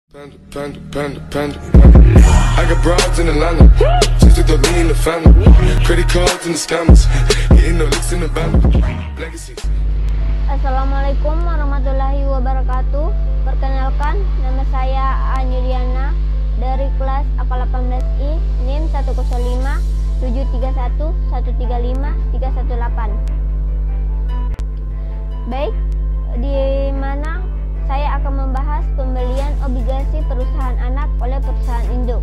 I got broads in Atlanta, just to me in the family. Credit cards and the scammers, getting no licks in the band. Legacies. Assalamualaikum warahmatullahi wabarakatuh. Perkenalkan, nama saya Anyuliana dari kelas AK18I, NIM 105 731 135 318. Baik, di mana saya akan membahas pembelian obligasi perusahaan anak oleh perusahaan induk.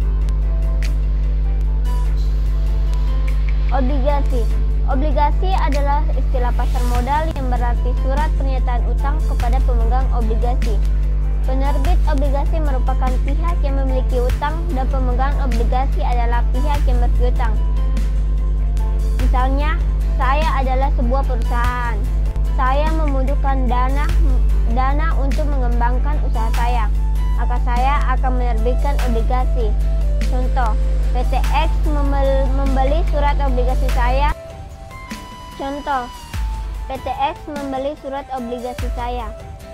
Obligasi adalah istilah pasar modal yang berarti surat pernyataan utang kepada pemegang obligasi. Penerbit obligasi merupakan pihak yang memiliki utang dan pemegang obligasi adalah pihak yang berpiutang. Misalnya, saya adalah sebuah perusahaan. Saya membutuhkan dana untuk mengembangkan usaha saya, maka saya akan menerbitkan obligasi. Contoh, PT X membeli surat obligasi saya.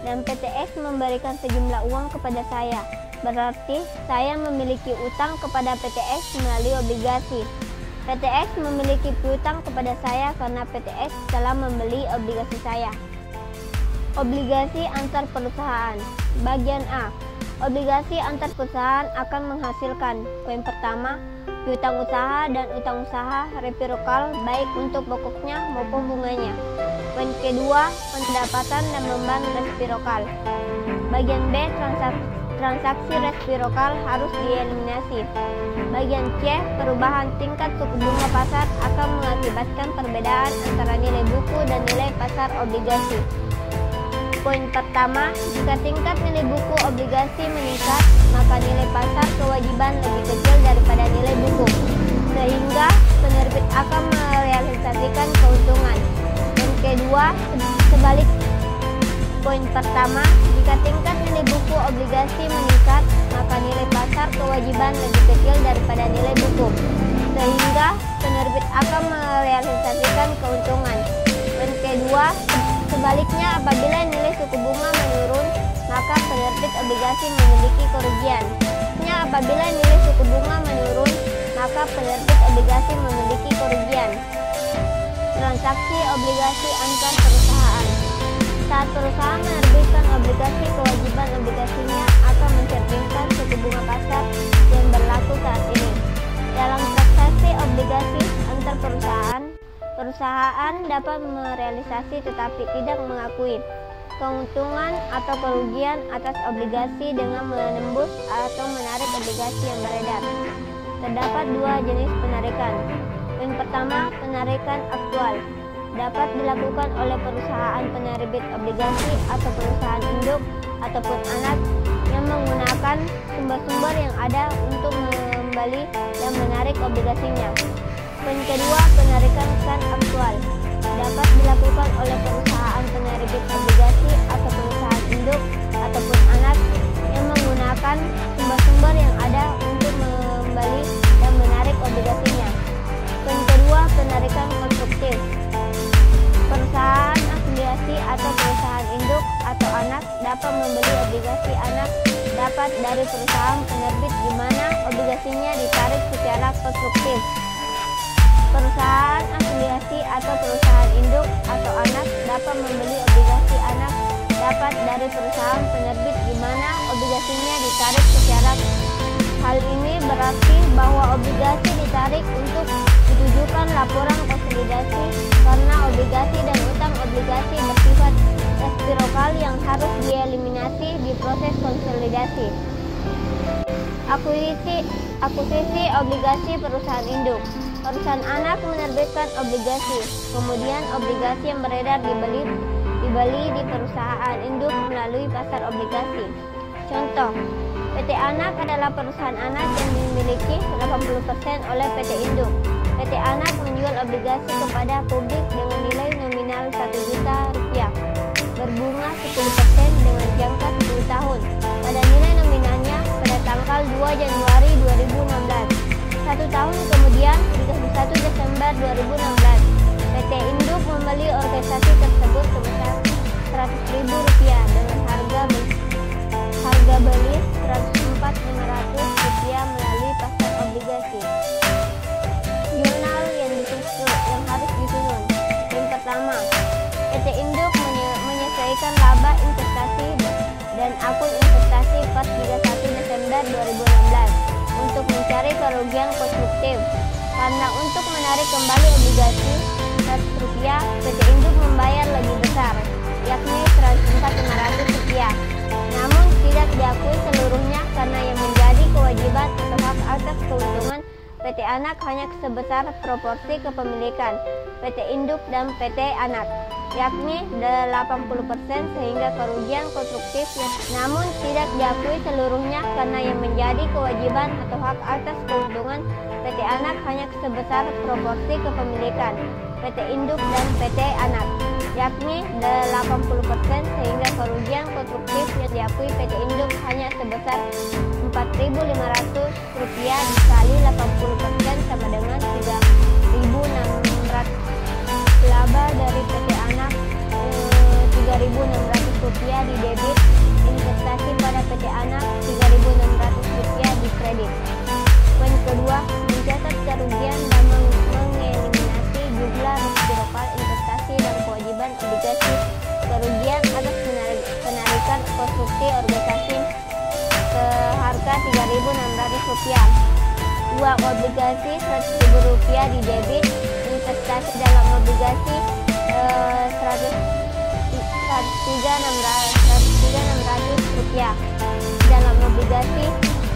Dan PT X memberikan sejumlah uang kepada saya. Berarti saya memiliki utang kepada PT X melalui obligasi. PT X memiliki piutang kepada saya karena PT X telah membeli obligasi saya. Obligasi antar perusahaan. Bagian A. Obligasi antar perusahaan akan menghasilkan: poin pertama, piutang usaha dan utang usaha resiprokal baik untuk pokoknya maupun bunganya. Poin kedua, pendapatan dan beban resiprokal. Bagian B, transaksi resiprokal harus dieliminasi. Bagian C, perubahan tingkat suku bunga pasar akan mengakibatkan perbedaan antara nilai buku dan nilai pasar obligasi. Poin pertama, jika tingkat nilai buku obligasi meningkat, maka nilai pasar kewajiban lebih kecil daripada nilai buku, sehingga penerbit akan merealisasikan keuntungan. Poin kedua, sebalik. Poin pertama, jika tingkat nilai buku obligasi meningkat, maka nilai pasar kewajiban lebih kecil daripada nilai buku, sehingga penerbit akan merealisasikan keuntungan. Poin kedua, sebaliknya, apabila nilai suku bunga menurun, maka penerbit obligasi memiliki kerugian. Apabila nilai suku bunga menurun, maka penerbit obligasi memiliki kerugian. Transaksi obligasi antar perusahaan. Saat perusahaan menerbitkan obligasi, kewajiban obligasinya akan mencerminkan suku bunga pasar yang berlaku saat ini. Dalam transaksi obligasi antar perusahaan dapat merealisasi tetapi tidak mengakui keuntungan atau kerugian atas obligasi dengan menembus atau menarik obligasi yang beredar. Terdapat dua jenis penarikan. Yang pertama, penarikan aktual. Dapat dilakukan oleh perusahaan penerbit obligasi atau perusahaan induk ataupun anak yang menggunakan sumber-sumber yang ada untuk membeli dan menarik obligasinya. Poin kedua, penarikan aktual. Dapat dilakukan oleh perusahaan penerbit obligasi atau perusahaan induk ataupun anak yang menggunakan sumber-sumber yang ada untuk membeli dan menarik obligasinya. Poin kedua, penarikan konstruktif. Perusahaan afiliasi atau perusahaan induk atau anak dapat membeli obligasi anak dapat dari perusahaan penerbit di mana obligasinya ditarik secara konstruktif. Perusahaan afiliasi atau perusahaan induk atau anak dapat membeli obligasi anak dapat dari perusahaan penerbit di mana obligasinya ditarik secara. Hal ini berarti bahwa obligasi ditarik untuk ditujukan laporan konsolidasi karena obligasi dan utang obligasi bersifat resiprokal yang harus dieliminasi di proses konsolidasi. Akuisisi obligasi perusahaan induk. Perusahaan anak menerbitkan obligasi, kemudian obligasi yang beredar dibeli di perusahaan induk melalui pasar obligasi. Contoh, PT Anak adalah perusahaan anak yang dimiliki 80% oleh PT Induk. PT Anak menjual obligasi kepada publik dengan nilai nominal Rp1.000.000, berbunga 10% dengan jangka 10 tahun, pada nilai nominalnya pada tanggal 2 Januari 2016. 1 tahun kemudian, 31 Desember 2016, PT Induk membeli organisasi tersebut sebesar Rp100.000 dengan harga beli Rp150.000 kerugian konstruktif. Karena untuk menarik kembali obligasi Rp100, PT Induk membayar lebih besar, yakni Rp104.500. Namun tidak diakui seluruhnya karena yang menjadi kewajiban atau hak atas keuntungan PT Anak hanya sebesar proporsi kepemilikan PT Induk dan PT Anak, yakni 80%, sehingga kerugian konstruktif namun tidak diakui seluruhnya karena yang menjadi kewajiban atau hak atas keuntungan PT Anak hanya sebesar proporsi kepemilikan PT Induk dan PT Anak, yakni 80%, sehingga kerugian konstruktif yang diakui PT Induk hanya sebesar Rp4.500 dikali 80% sama dengan Rp3.600. Laba dari PT Anak Rp3.600 di debit, investasi pada PT Anak Rp3.600 di kredit. Poin kedua, mencatat kerugian dan mengeliminasi jumlah residual investasi dan kewajiban obligasi kerugian atas penarikan konstruksi organisasi seharga Rp3.600. 2. Obligasi Rp100.000 di debit, investasi dalam obligasi Rp103.600 dalam obligasi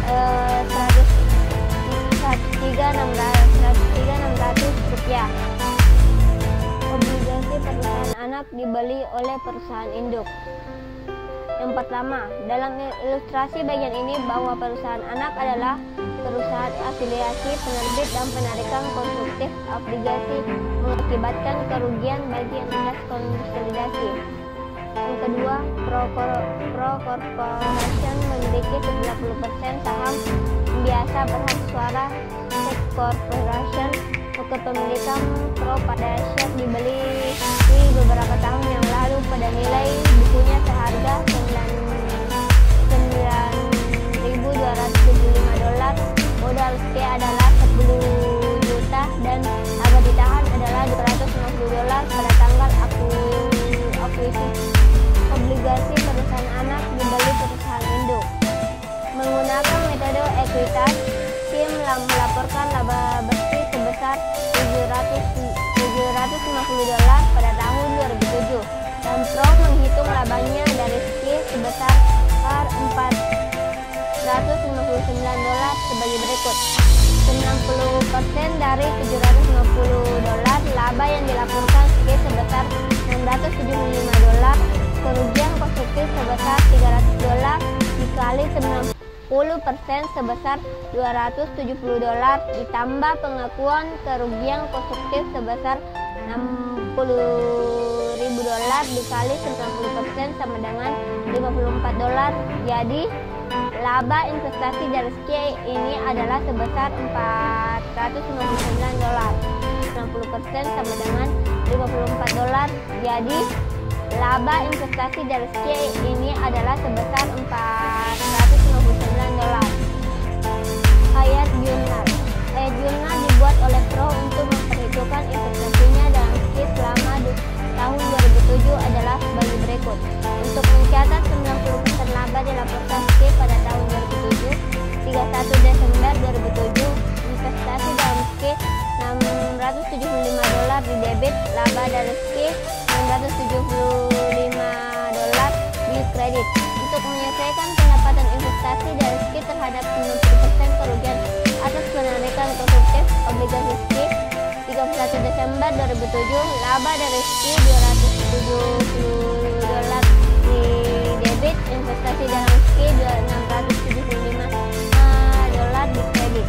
Rp103.600. Obligasi perusahaan anak dibeli oleh perusahaan induk. Yang pertama, dalam ilustrasi bagian ini bahwa perusahaan anak adalah perusahaan afiliasi penerbit dan penarikan konstruktif obligasi mengakibatkan kerugian bagi entitas konsolidasi. Yang kedua, Pro Corporation memiliki 90% saham, biasa berhak suara. State Corporation, kepemilikan Pro pada share dibeli di beberapa tahun yang lalu pada nilai bukunya seharga $9.275. Modal C adalah 10 juta dan harga ditahan adalah $250 pada tanggal akuisisi. Obligasi perusahaan anak dibeli perusahaan induk. Menggunakan metode ekuitas, tim melaporkan laba bersih sebesar $750 pada tahun 2007 dan Pro menghitung labanya dari ski sebesar $459 sebagai berikut. 90% dari $750 laba yang dilaporkan ski sebesar $675, kerugian konstruktif sebesar $300 dikali 90% sebesar $270 ditambah pengakuan kerugian konstruktif sebesar $60.000 dikali 90% sama dengan $54. Jadi laba investasi dari SKI ini adalah sebesar $459. 90% sama dengan $54. Jadi laba investasi dari SKI ini adalah sebesar $459. Ayat jurnal. Ayat jurnal dibuat oleh Pro untuk memperhitungkan investasinya dalam SKI selama tahun 2007 adalah sebagai berikut. Untuk mencatat 90% laba dilaporkan SKI pada tahun 2007, 31 Desember 2007, investasi dalam SKI $675 di debit, laba dari SKI $675 di kredit. Untuk menyelesaikan pendapatan investasi dari SKI terhadap 90% kerugian atas penarikan konstruktif obligasi SKI 31 Desember 2007, laba dari SKI $270 di debit, investasi dalam SKI $675 di kredit.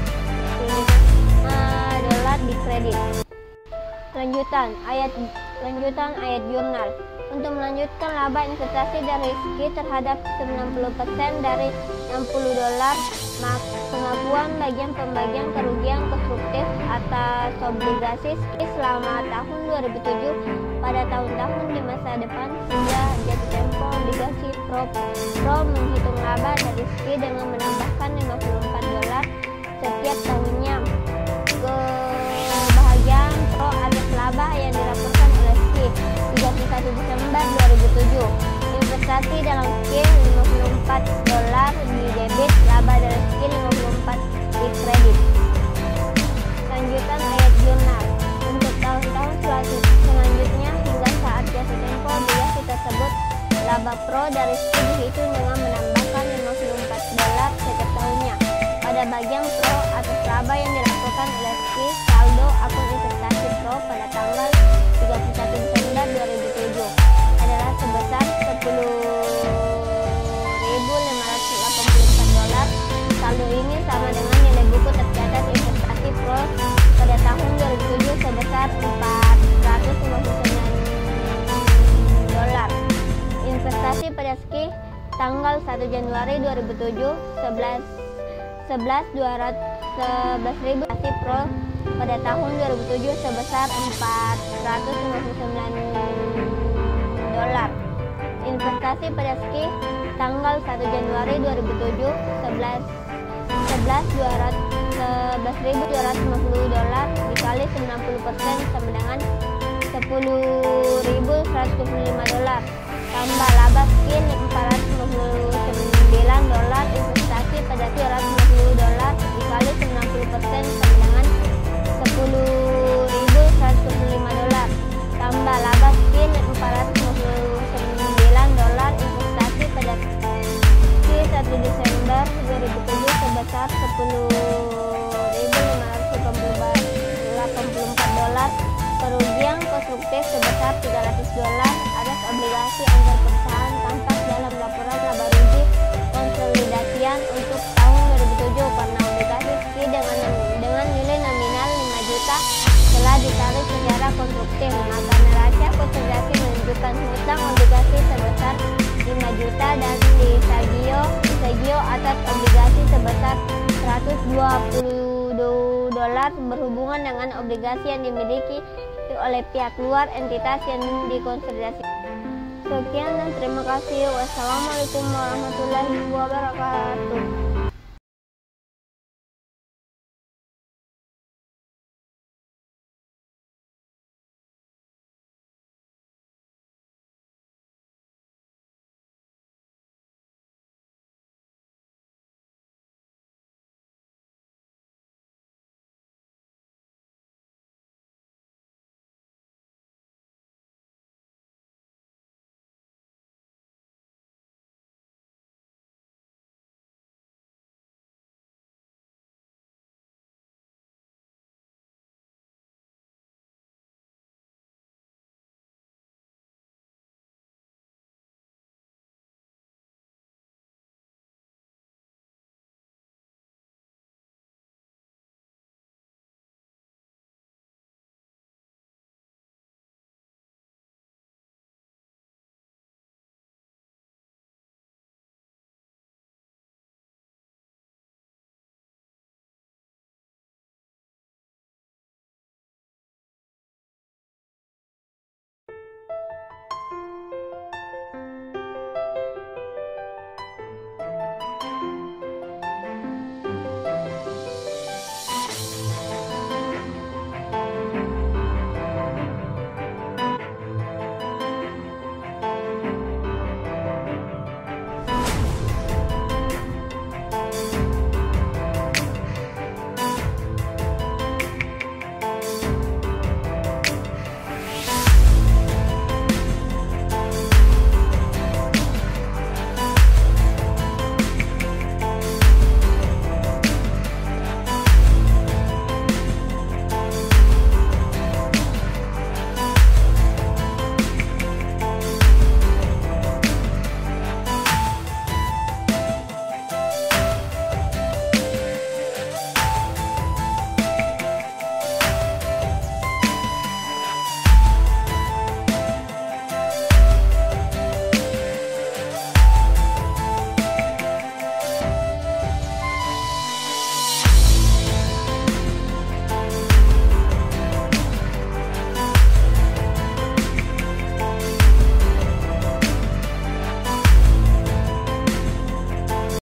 $75 di kredit. Lanjutan ayat jurnal. Untuk melanjutkan laba investasi dari SKI terhadap 90% dari $60, pengakuan pembagian kerugian konstruktif atas obligasi SKI selama tahun 2007 pada tahun-tahun di masa depan sehingga jatuh tempo obligasi Pro menghitung laba dari SKI dengan menambahkan $54 setiap tahunnya. Kebahagiaan Pro atas laba yang dilaporkan oleh SKI 31 Desember 2007. Investasi dalam SKI $54 di debit, laba dari SKI $54 di kredit. bagian pro atas laba yang dilakukan oleh Ski saldo akun investasi pro pada tanggal 31 Desember 2007 adalah sebesar $10.584. Saldo ini sama dengan nilai buku tercatat investasi pro pada tahun 2007 sebesar $459. Investasi pada Ski tanggal 1 Januari 2007 11.211.000 pro pada tahun 2007 sebesar $459. Investasi pada Ski tanggal 1 Januari 2007 $11.250 dikali 90% sama dengan $10.125 tambah laba Ski $459. Investasi pada $250 dikali 90% sama dengan $10.125 tambah laba Ski $459. Investasi pada Ski 1 Desember 2007 sebesar $10.584. Kerugian konstruktif sebesar $300 atas obligasi antar perusahaan tampak dalam laporan laba rugi konsolidasian untuk tahun 2007 karena obligasi Ski dengan nilai nominal 5 juta telah ditarik secara konstruktif, maka neraca konsolidasi menunjukkan hutang obligasi sebesar 5 juta dan disagio atas obligasi sebesar $120 berhubungan dengan obligasi yang dimiliki oleh pihak luar entitas yang dikonsolidasi. Sekian dan terima kasih. Wassalamualaikum warahmatullahi wabarakatuh.